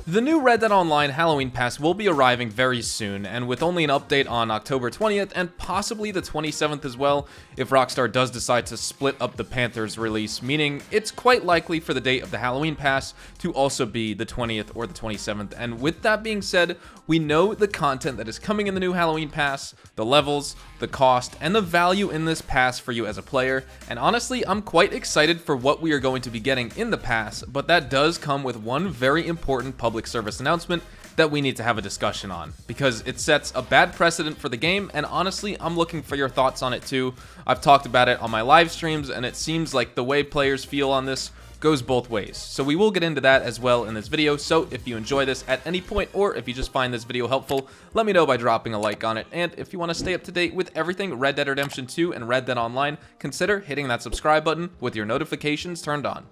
The new Red Dead Online Halloween Pass will be arriving very soon, and with only an update on October 20th and possibly the 27th as well, if Rockstar does decide to split up the Panthers release, meaning it's quite likely for the date of the Halloween Pass to also be the 20th or the 27th. And with that being said, we know the content that is coming in the new Halloween Pass, the levels, the cost, and the value in this pass for you as a player, and honestly, I'm quite excited for what we are going to be getting in the pass, but that does come with one very important public service announcement that we need to have a discussion on, because it sets a bad precedent for the game, and honestly, I'm looking for your thoughts on it too. I've talked about it on my live streams, and it seems like the way players feel on this goes both ways. So we will get into that as well in this video, so if you enjoy this at any point, or if you just find this video helpful, let me know by dropping a like on it, and if you want to stay up to date with everything Red Dead Redemption 2 and Red Dead Online, consider hitting that subscribe button with your notifications turned on.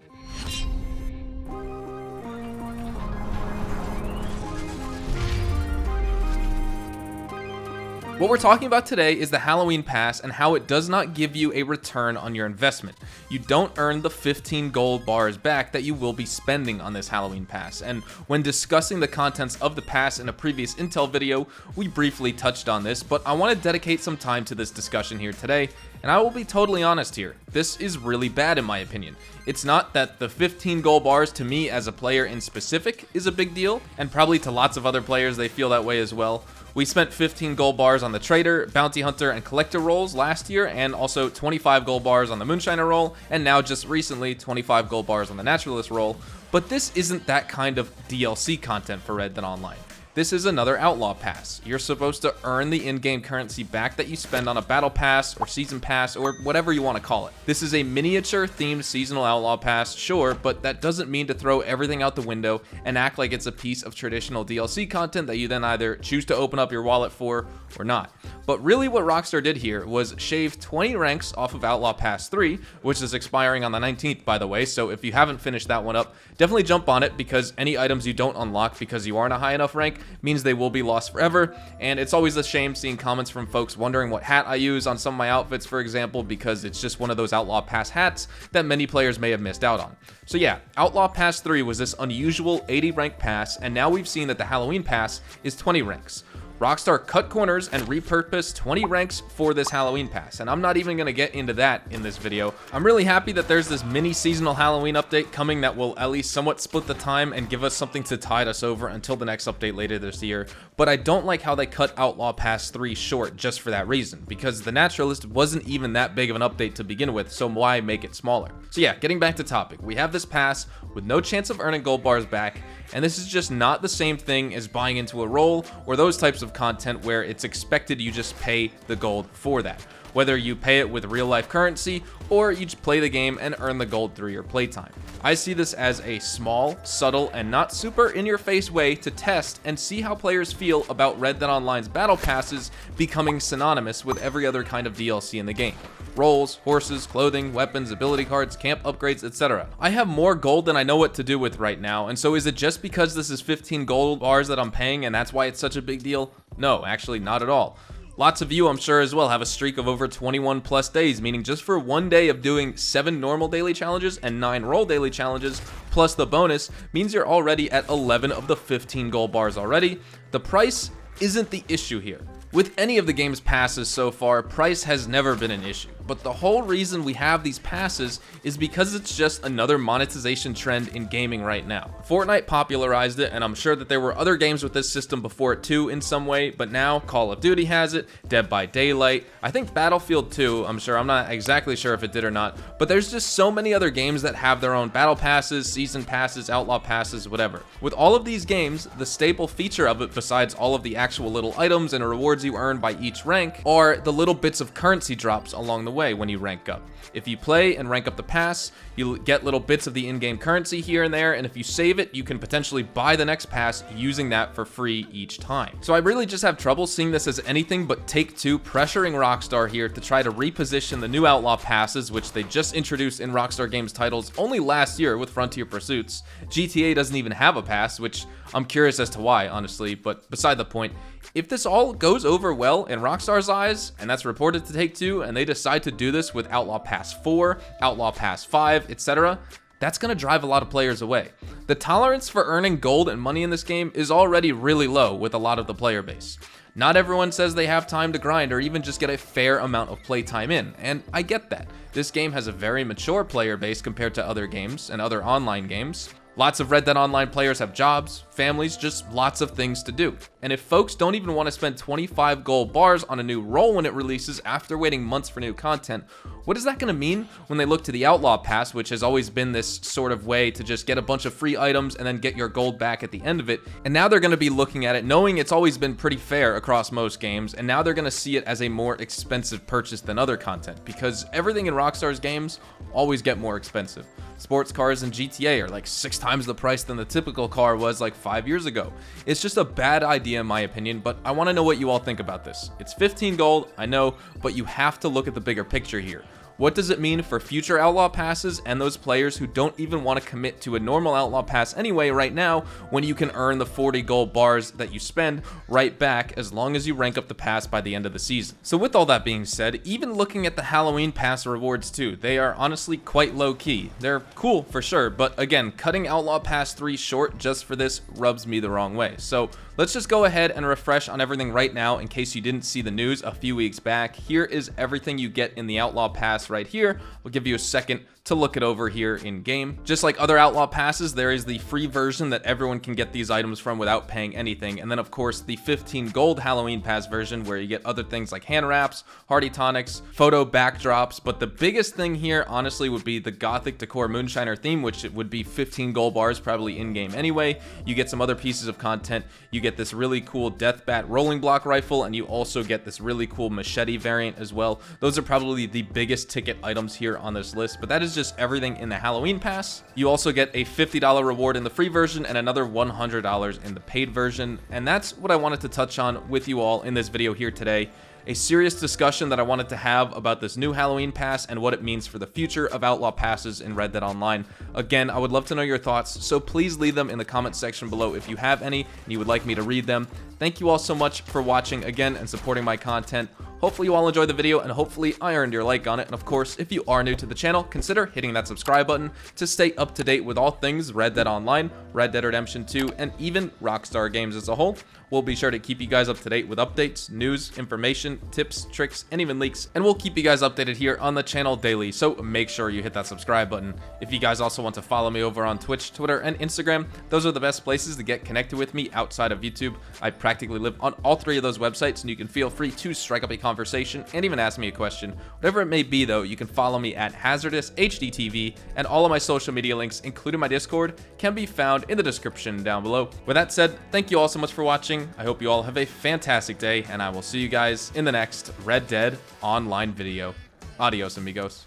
What we're talking about today is the Halloween Pass and how it does not give you a return on your investment. You don't earn the 15 gold bars back that you will be spending on this Halloween Pass, and when discussing the contents of the pass in a previous Intel video, we briefly touched on this, but I want to dedicate some time to this discussion here today, and I will be totally honest here, this is really bad in my opinion. It's not that the 15 gold bars to me as a player in specific is a big deal, and probably to lots of other players they feel that way as well. We spent 15 gold bars on the Trader, Bounty Hunter, and Collector roles last year, and also 25 gold bars on the Moonshiner role, and now just recently 25 gold bars on the Naturalist role, but this isn't that kind of DLC content for Red Dead Online. This is another Outlaw Pass. You're supposed to earn the in-game currency back that you spend on a Battle Pass or Season Pass or whatever you want to call it. This is a miniature-themed seasonal Outlaw Pass, sure, but that doesn't mean to throw everything out the window and act like it's a piece of traditional DLC content that you then either choose to open up your wallet for or not. But really what Rockstar did here was shave 20 ranks off of Outlaw Pass 3, which is expiring on the 19th, by the way, so if you haven't finished that one up, definitely jump on it, because any items you don't unlock because you aren't a high enough rank means they will be lost forever, and it's always a shame seeing comments from folks wondering what hat I use on some of my outfits, for example, because it's just one of those Outlaw Pass hats that many players may have missed out on. So yeah, Outlaw Pass 3 was this unusual 80 rank pass, and now we've seen that the Halloween Pass is 20 ranks. Rockstar cut corners and repurposed 20 ranks for this Halloween Pass, and I'm not even going to get into that in this video. I'm really happy that there's this mini seasonal Halloween update coming that will at least somewhat split the time and give us something to tide us over until the next update later this year, but I don't like how they cut Outlaw Pass 3 short just for that reason, because the Naturalist wasn't even that big of an update to begin with, so why make it smaller? So yeah, getting back to topic, we have this pass with no chance of earning gold bars back, and this is just not the same thing as buying into a role or those types of content where it's expected you just pay the gold for that. Whether you pay it with real life currency or you just play the game and earn the gold through your playtime. I see this as a small, subtle, and not super in-your-face way to test and see how players feel about Red Dead Online's battle passes becoming synonymous with every other kind of DLC in the game. Roles, horses, clothing, weapons, ability cards, camp upgrades, etc. I have more gold than I know what to do with right now, and so is it just because this is 15 gold bars that I'm paying and that's why it's such a big deal? No, actually not at all. Lots of you, I'm sure as well, have a streak of over 21 plus days, meaning just for one day of doing 7 normal daily challenges and 9 role daily challenges, plus the bonus, means you're already at 11 of the 15 gold bars already. The price isn't the issue here. With any of the game's passes so far, price has never been an issue, but the whole reason we have these passes is because it's just another monetization trend in gaming right now. Fortnite popularized it, and I'm sure that there were other games with this system before it too in some way, but now Call of Duty has it, Dead by Daylight, I think Battlefield 2, I'm not exactly sure if it did or not, but there's just so many other games that have their own battle passes, season passes, outlaw passes, whatever. With all of these games, the staple feature of it, besides all of the actual little items and rewards you earn by each rank, are the little bits of currency drops along the way when you rank up. If you play and rank up the pass, you'll get little bits of the in-game currency here and there, and if you save it, you can potentially buy the next pass using that for free each time. So I really just have trouble seeing this as anything but Take-Two pressuring Rockstar here to try to reposition the new Outlaw passes, which they just introduced in Rockstar Games titles only last year with Frontier Pursuits. GTA doesn't even have a pass, which I'm curious as to why, honestly, but beside the point, if this all goes over well in Rockstar's eyes, and that's reported to Take-Two, and they decide to do this with Outlaw Pass 4, Outlaw Pass 5, etc., that's going to drive a lot of players away. The tolerance for earning gold and money in this game is already really low with a lot of the player base. Not everyone says they have time to grind or even just get a fair amount of playtime in, and I get that. This game has a very mature player base compared to other games and other online games. Lots of Red Dead Online players have jobs, families, just lots of things to do. And if folks don't even want to spend 25 gold bars on a new role when it releases after waiting months for new content, what is that going to mean when they look to the Outlaw Pass, which has always been this sort of way to just get a bunch of free items and then get your gold back at the end of it? And now they're going to be looking at it knowing it's always been pretty fair across most games, and now they're going to see it as a more expensive purchase than other content, because everything in Rockstar's games always get more expensive. Sports cars in GTA are like 6 times the price than the typical car was like 5 years ago. It's just a bad idea in my opinion, but I want to know what you all think about this. It's 15 gold, I know, but you have to look at the bigger picture here. What does it mean for future Outlaw Passes and those players who don't even want to commit to a normal Outlaw Pass anyway right now, when you can earn the 40 gold bars that you spend right back as long as you rank up the pass by the end of the season? So with all that being said, even looking at the Halloween Pass rewards too, they are honestly quite low key. They're cool for sure, but again, cutting Outlaw Pass 3 short just for this rubs me the wrong way. So let's just go ahead and refresh on everything right now in case you didn't see the news a few weeks back. Here is everything you get in the Outlaw Pass right here. We'll give you a second to look it over here in game. Just like other Outlaw Passes, there is the free version that everyone can get these items from without paying anything, and then of course the 15 gold Halloween Pass version where you get other things like hand wraps, hearty tonics, photo backdrops, but the biggest thing here honestly would be the Gothic Decor Moonshiner theme, which it would be 15 gold bars probably in game anyway. You get some other pieces of content, you get this really cool Death Bat rolling block rifle, and you also get this really cool machete variant as well. Those are probably the biggest ticket items here on this list, but that is just everything in the Halloween Pass. You also get a $50 reward in the free version and another $100 in the paid version, and that's what I wanted to touch on with you all in this video here today. A serious discussion that I wanted to have about this new Halloween Pass and what it means for the future of Outlaw Passes in Red Dead Online. Again, I would love to know your thoughts, so please leave them in the comment section below if you have any and you would like me to read them. Thank you all so much for watching again and supporting my content. Hopefully you all enjoyed the video, and hopefully I earned your like on it. And of course, if you are new to the channel, consider hitting that subscribe button to stay up to date with all things Red Dead Online, Red Dead Redemption 2, and even Rockstar games as a whole. We'll be sure to keep you guys up to date with updates, news, information, tips, tricks, and even leaks. And we'll keep you guys updated here on the channel daily, so make sure you hit that subscribe button. If you guys also want to follow me over on Twitch, Twitter, and Instagram, those are the best places to get connected with me outside of YouTube. I practically live on all 3 of those websites, and you can feel free to strike up a conversation and even ask me a question. Whatever it may be though, you can follow me at HazardousHDTV, and all of my social media links, including my Discord, can be found in the description down below. With that said, thank you all so much for watching. I hope you all have a fantastic day, and I will see you guys in the next Red Dead Online video. Adios, amigos.